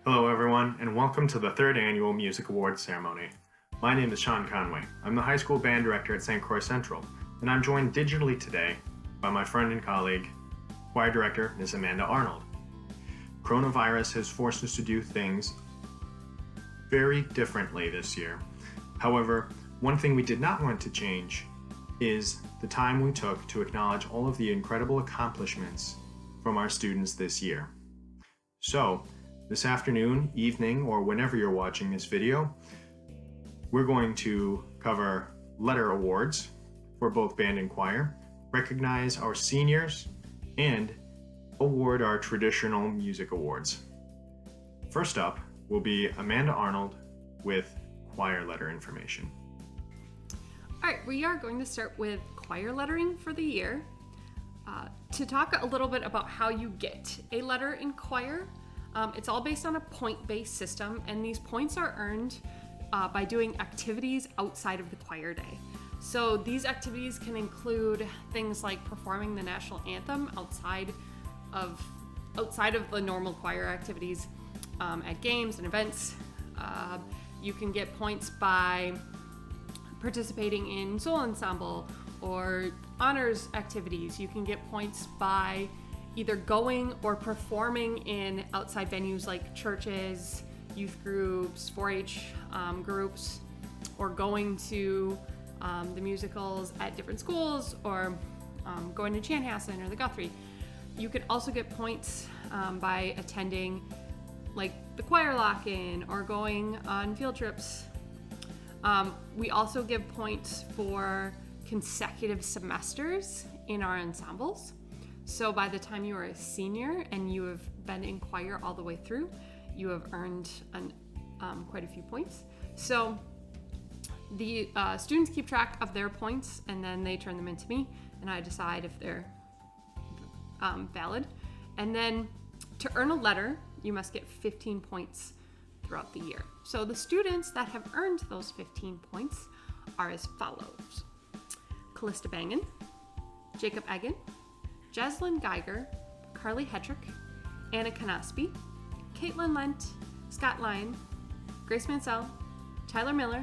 Hello everyone, and welcome to the third annual Music Awards ceremony. My name is Sean Conway. I'm the high school band director at St. Croix Central, and I'm joined digitally today by my friend and colleague, choir director Ms. Amanda Arnold. Coronavirus has forced us to do things very differently this year. However, one thing we did not want to change is the time we took to acknowledge all of the incredible accomplishments from our students this year. So, this afternoon, evening, or whenever you're watching this video, we're going to cover letter awards for both band and choir, recognize our seniors, and award our traditional music awards. First up will be Amanda Arnold with choir letter information. All right, we are going to start with choir lettering for the year. To talk a little bit about how you get a letter in choir, it's all based on a point-based system, and these points are earned by doing activities outside of the choir day. So these activities can include things like performing the national anthem outside of the normal choir activities at games and events. You can get points by participating in Soul Ensemble or honors activities. You can get points by either going or performing in outside venues like churches, youth groups, 4-H groups, or going to the musicals at different schools, or going to Chanhassen or the Guthrie. You could also get points by attending like the choir lock-in or going on field trips. We also give points for consecutive semesters in our ensembles. So by the time you are a senior and you have been in choir all the way through, you have earned quite a few points. So the students keep track of their points, and then they turn them into me, and I decide if they're valid. And then to earn a letter, you must get 15 points throughout the year. So the students that have earned those 15 points are as follows: Callista Bangan, Jacob Egan, Jaslyn Geiger, Carly Hetrick, Anna Knospe, Caitlin Lent, Scott Lyon, Grace Mansell, Tyler Miller,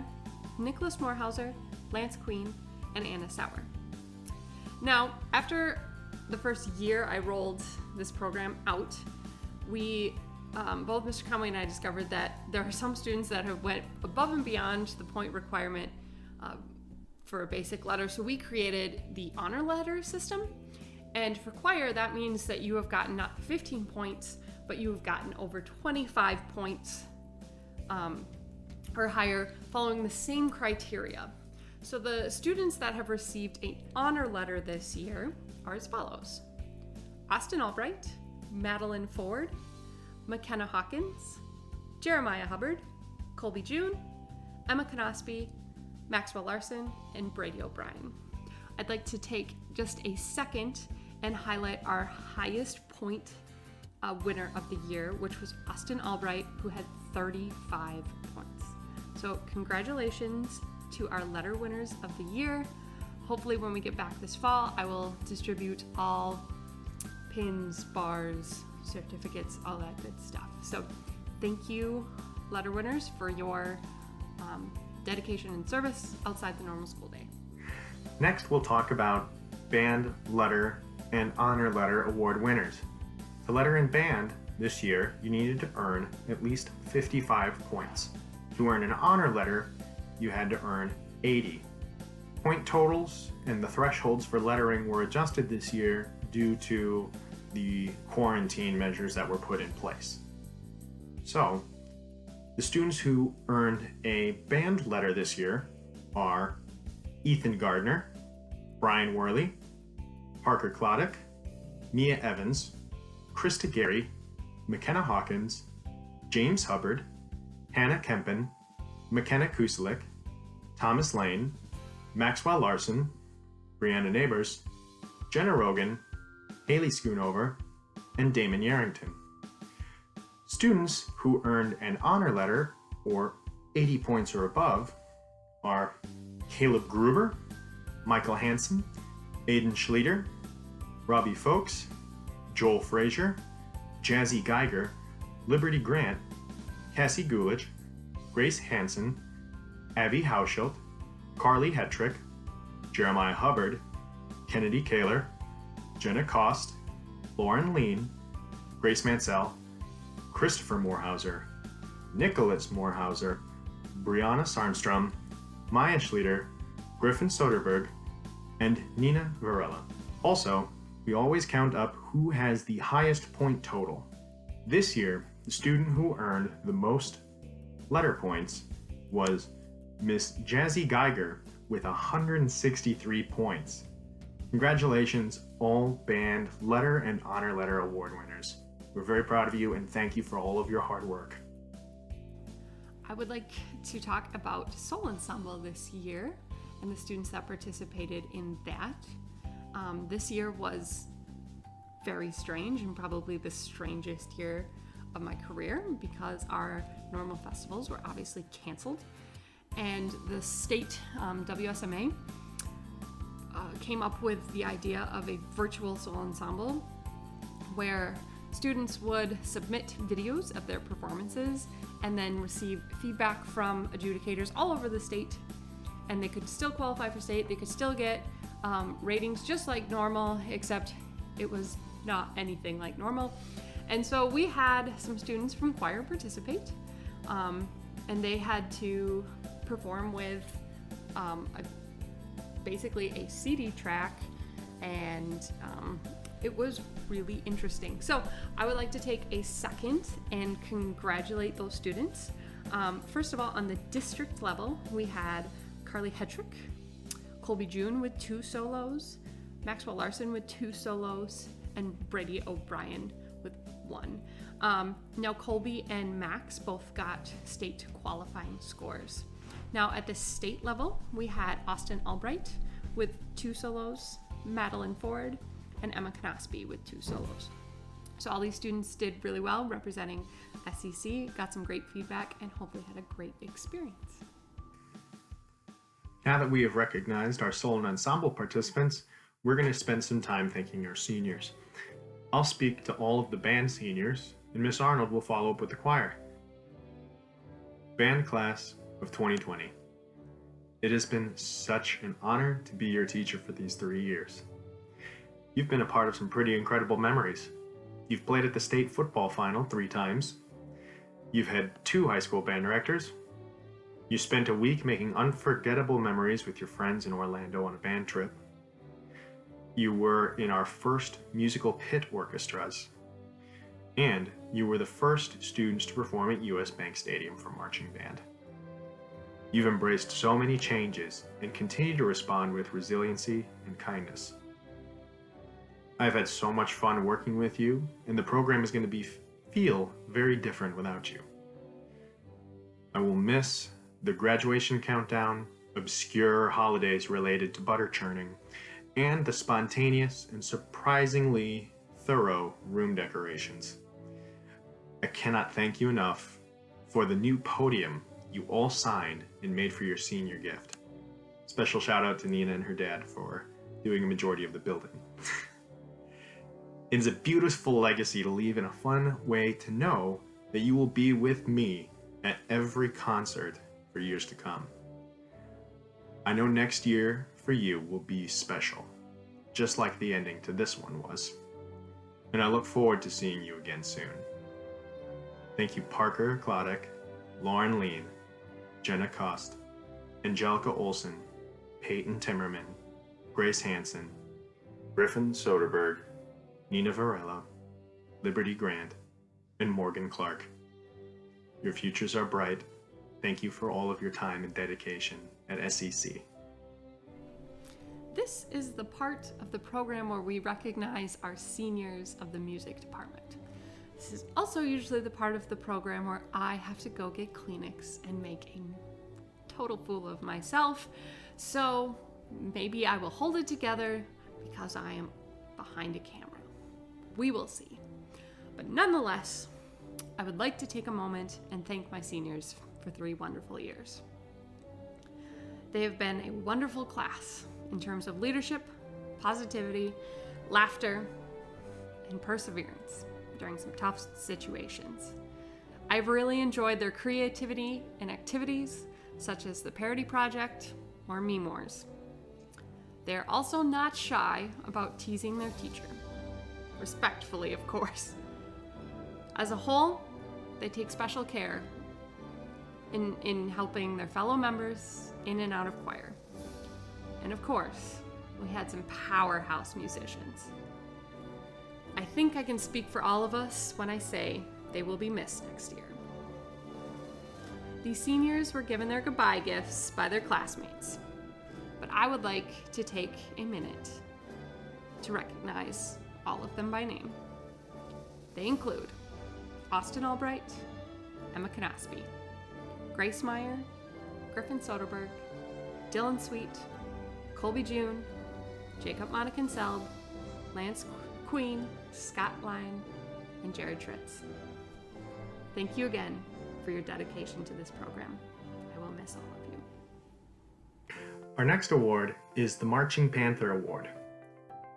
Nicholas Morehauser, Lance Queen, and Anna Sauer. Now, after the first year I rolled this program out, we, both Mr. Conway and I discovered that there are some students that have went above and beyond the point requirement for a basic letter. So we created the honor letter system. And for choir, that means that you have gotten not 15 points, but you have gotten over 25 points or higher following the same criteria. So the students that have received an honor letter this year are as follows: Austin Albright, Madeline Ford, McKenna Hawkins, Jeremiah Hubbard, Colby June, Emma Knospe, Maxwell Larson, and Brady O'Brien. I'd like to take just a second and highlight our highest point winner of the year, which was Austin Albright, who had 35 points. So congratulations to our letter winners of the year. Hopefully when we get back this fall, I will distribute all pins, bars, certificates, all that good stuff. So thank you, letter winners, for your dedication and service outside the normal school day. Next, we'll talk about band letter and honor letter award winners. To letter in band this year, you needed to earn at least 55 points. To earn an honor letter, you had to earn 80. Point totals and the thresholds for lettering were adjusted this year due to the quarantine measures that were put in place. So, the students who earned a band letter this year are Ethan Gardner, Brian Worley, Parker Kloddick, Mia Evans, Krista Gary, McKenna Hawkins, James Hubbard, Hannah Kempen, McKenna Kuselik, Thomas Lane, Maxwell Larson, Brianna Neighbors, Jenna Rogan, Haley Schoonover, and Damon Yarrington. Students who earned an honor letter, or 80 points or above, are Caleb Gruber, Michael Hansen, Aiden Schleter, Robbie Folks, Joel Frazier, Jazzy Geiger, Liberty Grant, Cassie Gulich, Grace Hansen, Abby Hauschild, Carly Hetrick, Jeremiah Hubbard, Kennedy Kaler, Jenna Kost, Lauren Lean, Grace Mansell, Christopher Moorhauser, Nicholas Moorhauser, Brianna Sarnstrom, Maya Schlieder, Griffin Soderberg, and Nina Varela. Also, we always count up who has the highest point total. This year, the student who earned the most letter points was Miss Jazzy Geiger with 163 points. Congratulations, all band letter and honor letter award winners. We're very proud of you and thank you for all of your hard work. I would like to talk about Soul Ensemble this year and the students that participated in that. This year was very strange and probably the strangest year of my career because our normal festivals were obviously canceled, and the state WSMA came up with the idea of a virtual Soul Ensemble where students would submit videos of their performances and then receive feedback from adjudicators all over the state, and they could still qualify for state. They could still get ratings just like normal, except it was not anything like normal. And so we had some students from choir participate, and they had to perform with basically a CD track, and it was really interesting. So I would like to take a second and congratulate those students. First of all, on the district level, we had Carly Hetrick, Colby June with 2 solos, Maxwell Larson with 2 solos, and Brady O'Brien with 1. Now Colby and Max both got state qualifying scores. Now at the state level, we had Austin Albright with 2 solos, Madeline Ford, and Emma Knospe with 2 solos. So all these students did really well representing SEC, got some great feedback, and hopefully had a great experience. Now that we have recognized our Soul and Ensemble participants, we're going to spend some time thanking our seniors. I'll speak to all of the band seniors, and Miss Arnold will follow up with the choir. Band class of 2020. It has been such an honor to be your teacher for these 3 years. You've been a part of some pretty incredible memories. You've played at the state football final 3 times. You've had 2 high school band directors. You spent a week making unforgettable memories with your friends in Orlando on a band trip. You were in our first musical pit orchestras. And you were the first students to perform at US Bank Stadium for marching band. You've embraced so many changes and continue to respond with resiliency and kindness. I've had so much fun working with you, and the program is going to feel very different without you. I will miss the graduation countdown, obscure holidays related to butter churning, and the spontaneous and surprisingly thorough room decorations. I cannot thank you enough for the new podium you all signed and made for your senior gift. Special shout out to Nina and her dad for doing a majority of the building. It is a beautiful legacy to leave in a fun way to know that you will be with me at every concert for years to come. I know next year for you will be special, just like the ending to this one was. And I look forward to seeing you again soon. Thank you Parker Klodek, Lauren Lean, Jenna Kost, Angelica Olson, Peyton Timmerman, Grace Hansen, Griffin Soderberg, Nina Varela, Liberty Grant, and Morgan Clark. Your futures are bright. Thank you for all of your time and dedication at SEC. This is the part of the program where we recognize our seniors of the music department. This is also usually the part of the program where I have to go get Kleenex and make a total fool of myself. So maybe I will hold it together because I am behind a camera. We will see. But nonetheless, I would like to take a moment and thank my seniors for 3 wonderful years. They have been a wonderful class in terms of leadership, positivity, laughter, and perseverance during some tough situations. I've really enjoyed their creativity and activities, such as the Parody Project or Meme Wars. They're also not shy about teasing their teacher. Respectfully, of course. As a whole, they take special care in helping their fellow members in and out of choir. And of course, we had some powerhouse musicians. I think I can speak for all of us when I say they will be missed next year. These seniors were given their goodbye gifts by their classmates, but I would like to take a minute to recognize all of them by name. They include Austin Albright, Emma Knospe, Grace Meyer, Griffin Soderberg, Dylan Sweet, Colby June, Jacob Monacan-Selb, Lance Queen, Scott Lyon, and Jared Tritz. Thank you again for your dedication to this program. I will miss all of you. Our next award is the Marching Panther Award.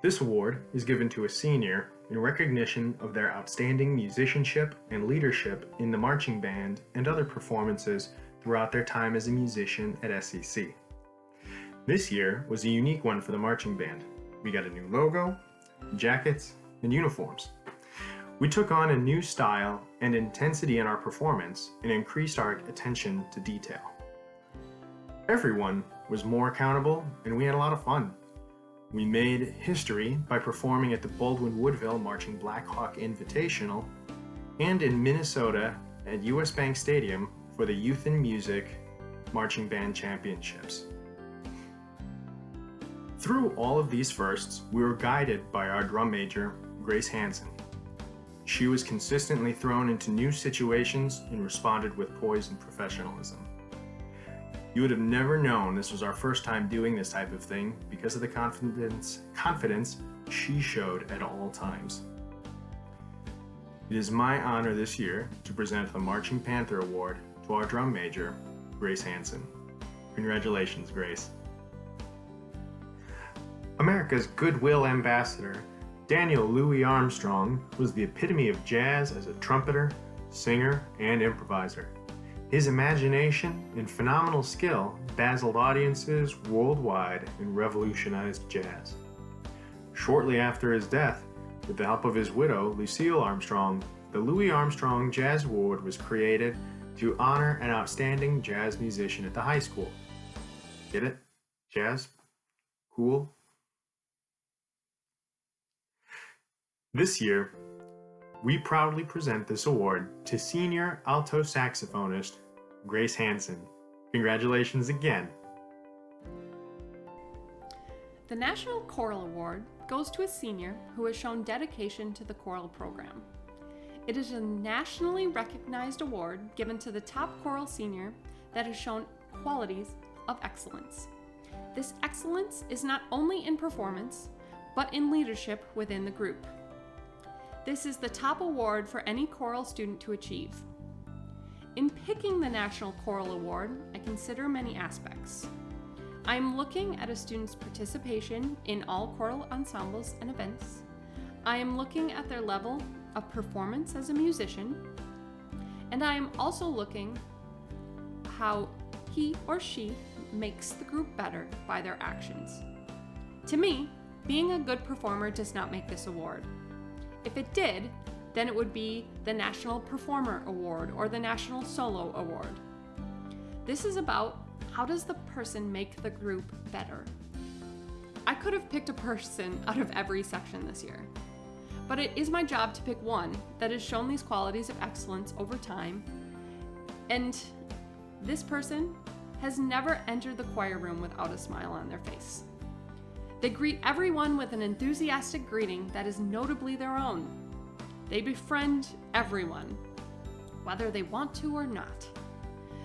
This award is given to a senior in recognition of their outstanding musicianship and leadership in the marching band and other performances throughout their time as a musician at SEC. This year was a unique one for the marching band. We got a new logo, jackets, and uniforms. We took on a new style and intensity in our performance and increased our attention to detail. Everyone was more accountable and we had a lot of fun. We made history by performing at the Baldwin Woodville Marching Black Hawk Invitational and in Minnesota at US Bank Stadium for the Youth in Music Marching Band Championships. Through all of these firsts, we were guided by our drum major, Grace Hansen. She was consistently thrown into new situations and responded with poise and professionalism. You would have never known this was our first time doing this type of thing because of the confidence she showed at all times. It is my honor this year to present the Marching Panther Award to our drum major, Grace Hansen. Congratulations, Grace. America's Goodwill Ambassador, Daniel Louis Armstrong, was the epitome of jazz as a trumpeter, singer, and improviser. His imagination and phenomenal skill dazzled audiences worldwide and revolutionized jazz. Shortly after his death, with the help of his widow, Lucille Armstrong, the Louis Armstrong Jazz Award was created to honor an outstanding jazz musician at the high school. Get it? Jazz? Cool? This year, we proudly present this award to senior alto saxophonist Grace Hansen. Congratulations again. The National Choral Award goes to a senior who has shown dedication to the choral program. It is a nationally recognized award given to the top choral senior that has shown qualities of excellence. This excellence is not only in performance, but in leadership within the group. This is the top award for any choral student to achieve. In picking the National Choral Award, I consider many aspects. I am looking at a student's participation in all choral ensembles and events. I am looking at their level of performance as a musician, and I am also looking how he or she makes the group better by their actions. To me, being a good performer does not make this award. If it did, then it would be the National Performer Award or the National Solo Award. This is about how does the person make the group better. I could have picked a person out of every section this year, but it is my job to pick one that has shown these qualities of excellence over time, and this person has never entered the choir room without a smile on their face. They greet everyone with an enthusiastic greeting that is notably their own. They befriend everyone, whether they want to or not.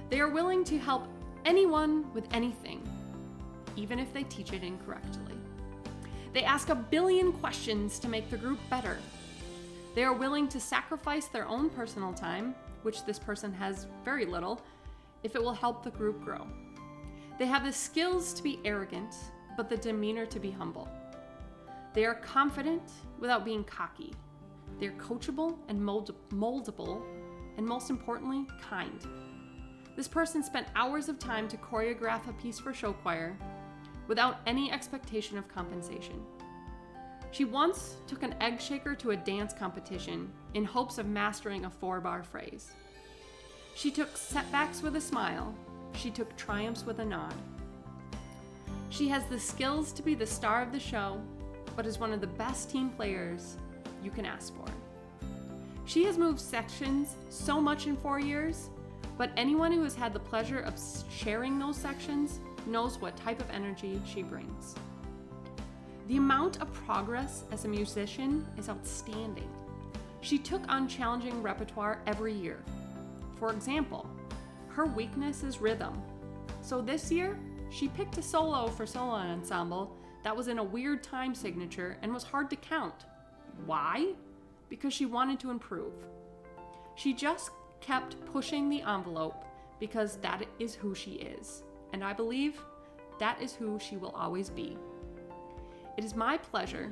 They are willing to help anyone with anything, even if they teach it incorrectly. They ask a billion questions to make the group better. They are willing to sacrifice their own personal time, which this person has very little, if it will help the group grow. They have the skills to be arrogant, but the demeanor to be humble. They are confident without being cocky. They're coachable and moldable, and most importantly, kind. This person spent hours of time to choreograph a piece for show choir without any expectation of compensation. She once took an egg shaker to a dance competition in hopes of mastering a 4-bar phrase. She took setbacks with a smile. She took triumphs with a nod. She has the skills to be the star of the show, but is one of the best team players you can ask for. She has moved sections so much in 4 years, but anyone who has had the pleasure of sharing those sections knows what type of energy she brings. The amount of progress as a musician is outstanding. She took on challenging repertoire every year. For example, her weakness is rhythm. So this year, she picked a solo for solo ensemble that was in a weird time signature and was hard to count. Why? Because she wanted to improve. She just kept pushing the envelope because that is who she is. And I believe that is who she will always be. It is my pleasure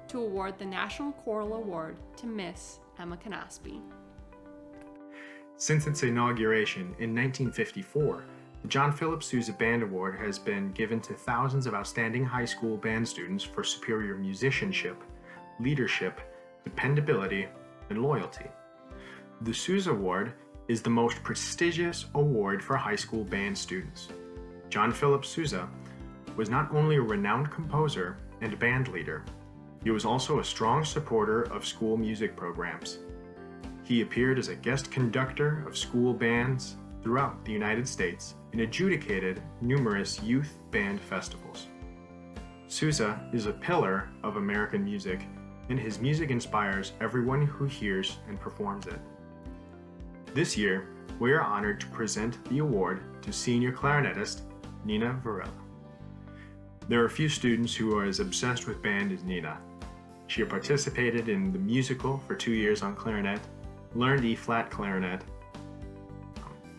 to award the National Choral Award to Miss Emma Knospe. Since its inauguration in 1954, the John Philip Sousa Band Award has been given to thousands of outstanding high school band students for superior musicianship, leadership, dependability, and loyalty. The Sousa Award is the most prestigious award for high school band students. John Philip Sousa was not only a renowned composer and band leader, he was also a strong supporter of school music programs. He appeared as a guest conductor of school bands throughout the United States and adjudicated numerous youth band festivals. Sousa is a pillar of American music, and his music inspires everyone who hears and performs it. This year, we are honored to present the award to senior clarinetist Nina Varela. There are few students who are as obsessed with band as Nina. She participated in the musical for 2 years on clarinet, learned E-flat clarinet,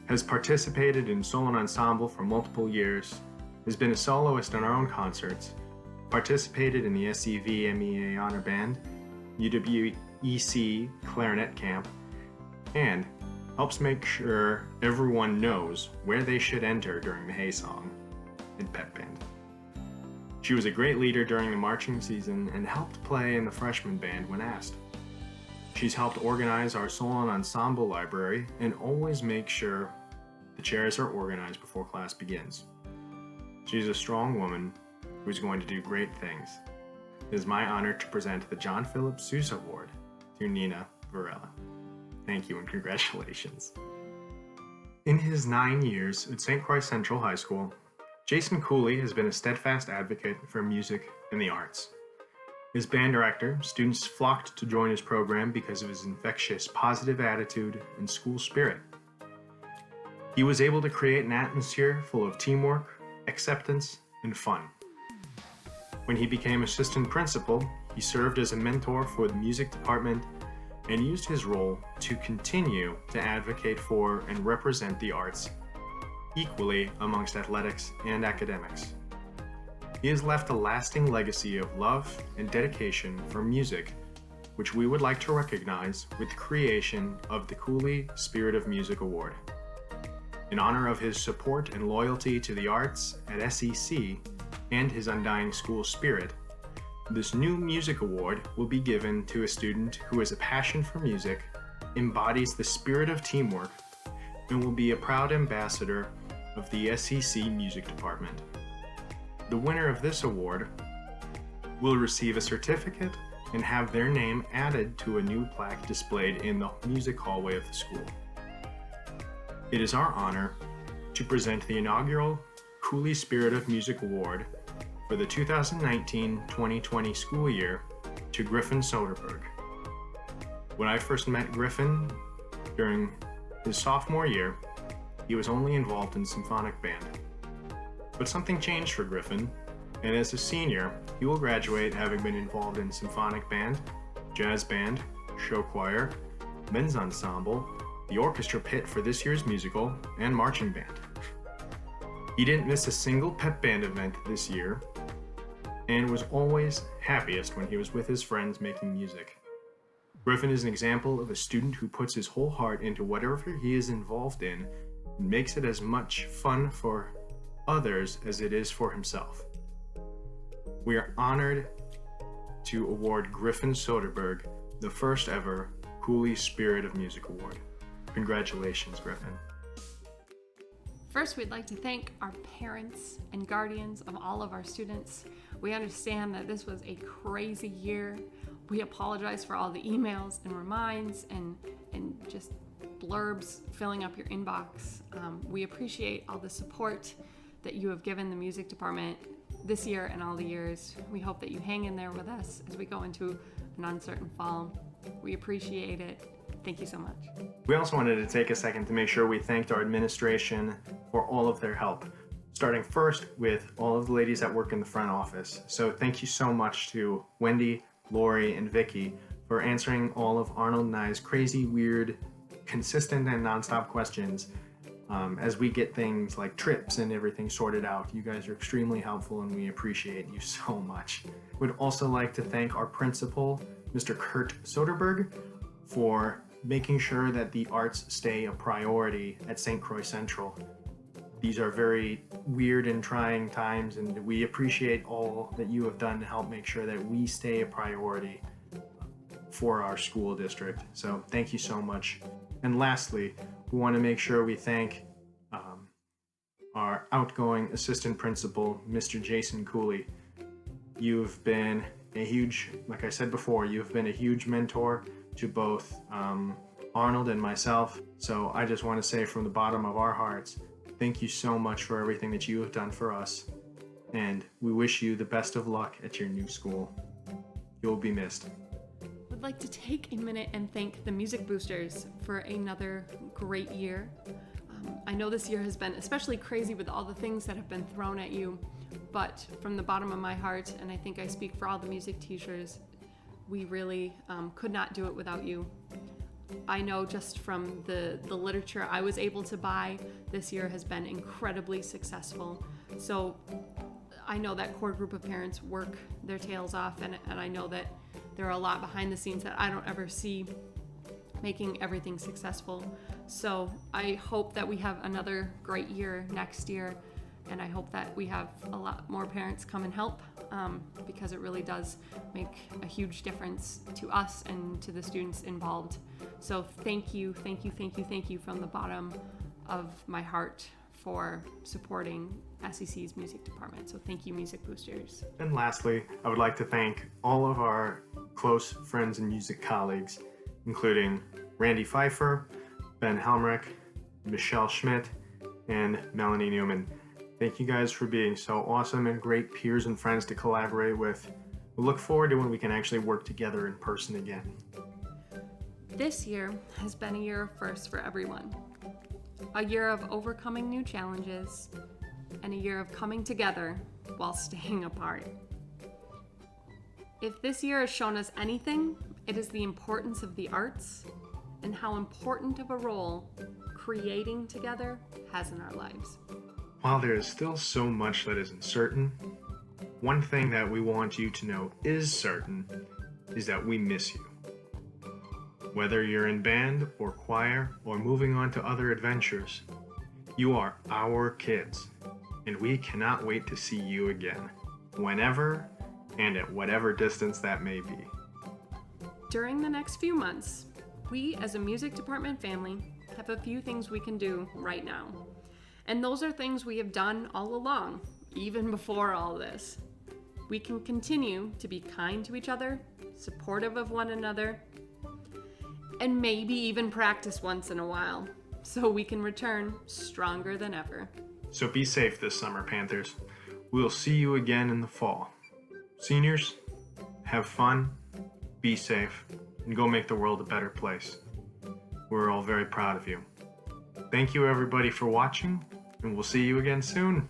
has participated in solo ensemble for multiple years, has been a soloist in our own concerts, participated in the SEV MEA Honor Band, UWEC Clarinet Camp, and helps make sure everyone knows where they should enter during the Hay Song and Pep Band. She was a great leader during the marching season and helped play in the freshman band when asked. She's helped organize our solo ensemble library and always makes sure the chairs are organized before class begins. She's a strong woman who's going to do great things. It is my honor to present the John Philip Sousa Award to Nina Varela. Thank you and congratulations. In his 9 years at St. Croix Central High School, Jason Koele has been a steadfast advocate for music and the arts. As band director, students flocked to join his program because of his infectious positive attitude and school spirit. He was able to create an atmosphere full of teamwork, acceptance, and fun. When he became assistant principal, he served as a mentor for the music department and used his role to continue to advocate for and represent the arts equally amongst athletics and academics. He has left a lasting legacy of love and dedication for music, which we would like to recognize with the creation of the Koele Spirit of Music Award. In honor of his support and loyalty to the arts at SEC and his undying school spirit, this new music award will be given to a student who has a passion for music, embodies the spirit of teamwork, and will be a proud ambassador of the SEC Music Department. The winner of this award will receive a certificate and have their name added to a new plaque displayed in the music hallway of the school. It is our honor to present the inaugural Koele Spirit of Music Award for the 2019-2020 school year to Griffin Soderberg. When I first met Griffin during his sophomore year, he was only involved in symphonic band. But something changed for Griffin, and as a senior, he will graduate having been involved in symphonic band, jazz band, show choir, men's ensemble, the orchestra pit for this year's musical, and marching band. He didn't miss a single pep band event this year, and was always happiest when he was with his friends making music. Griffin is an example of a student who puts his whole heart into whatever he is involved in and makes it as much fun for others as it is for himself. We are honored to award Griffin Soderberg the first ever Koele Spirit of Music Award. Congratulations, Griffin. First, we'd like to thank our parents and guardians of all of our students. We understand that this was a crazy year. We apologize for all the emails and reminds and just blurbs filling up your inbox. We appreciate all the support that you have given the music department this year and all the years. We hope that you hang in there with us as we go into an uncertain fall. We appreciate it. Thank you so much. We also wanted to take a second to make sure we thanked our administration for all of their help, starting first with all of the ladies that work in the front office. So thank you so much to Wendy, Lori, and Vicky for answering all of Arnold and I's crazy, weird, consistent, and nonstop questions as we get things like trips and everything sorted out. You guys are extremely helpful and we appreciate you so much. We'd also like to thank our principal, Mr. Kurt Soderberg, for making sure that the arts stay a priority at St. Croix Central. These are very weird and trying times, and we appreciate all that you have done to help make sure that we stay a priority for our school district. So thank you so much. And lastly, we want to make sure we thank our outgoing assistant principal, Mr. Jason Koele. You've been a huge, like I said before, you've been a huge mentor to both Arnold and myself. So I just want to say from the bottom of our hearts, thank you so much for everything that you have done for us. And we wish you the best of luck at your new school. You'll be missed. Would like to take a minute and thank the Music Boosters for another great year. I know this year has been especially crazy with all the things that have been thrown at you, but from the bottom of my heart, and I think I speak for all the music teachers, we really could not do it without you. I know just from the literature I was able to buy, this year has been incredibly successful. So I know that core group of parents work their tails off, and I know that there are a lot behind the scenes that I don't ever see making everything successful. So I hope that we have another great year next year, and I hope that we have a lot more parents come and help because it really does make a huge difference to us and to the students involved. So thank you from the bottom of my heart for supporting SEC's music department. So thank you, Music Boosters. And lastly, I would like to thank all of our close friends and music colleagues, including Randy Pfeiffer, Ben Helmrich, Michelle Schmidt, and Melanie Newman. Thank you guys for being so awesome and great peers and friends to collaborate with. We look forward to when we can actually work together in person again. This year has been a year of firsts for everyone. A year of overcoming new challenges, and a year of coming together while staying apart. If this year has shown us anything, it is the importance of the arts and how important of a role creating together has in our lives. While there is still so much that isn't certain, one thing that we want you to know is certain is that we miss you. Whether you're in band or choir or moving on to other adventures, you are our kids, and we cannot wait to see you again, whenever and at whatever distance that may be. During the next few months, we as a music department family have a few things we can do right now. And those are things we have done all along, even before all this. We can continue to be kind to each other, supportive of one another, and maybe even practice once in a while, so we can return stronger than ever. So be safe this summer, Panthers. We'll see you again in the fall. Seniors, have fun, be safe, and go make the world a better place. We're all very proud of you. Thank you everybody for watching, and we'll see you again soon.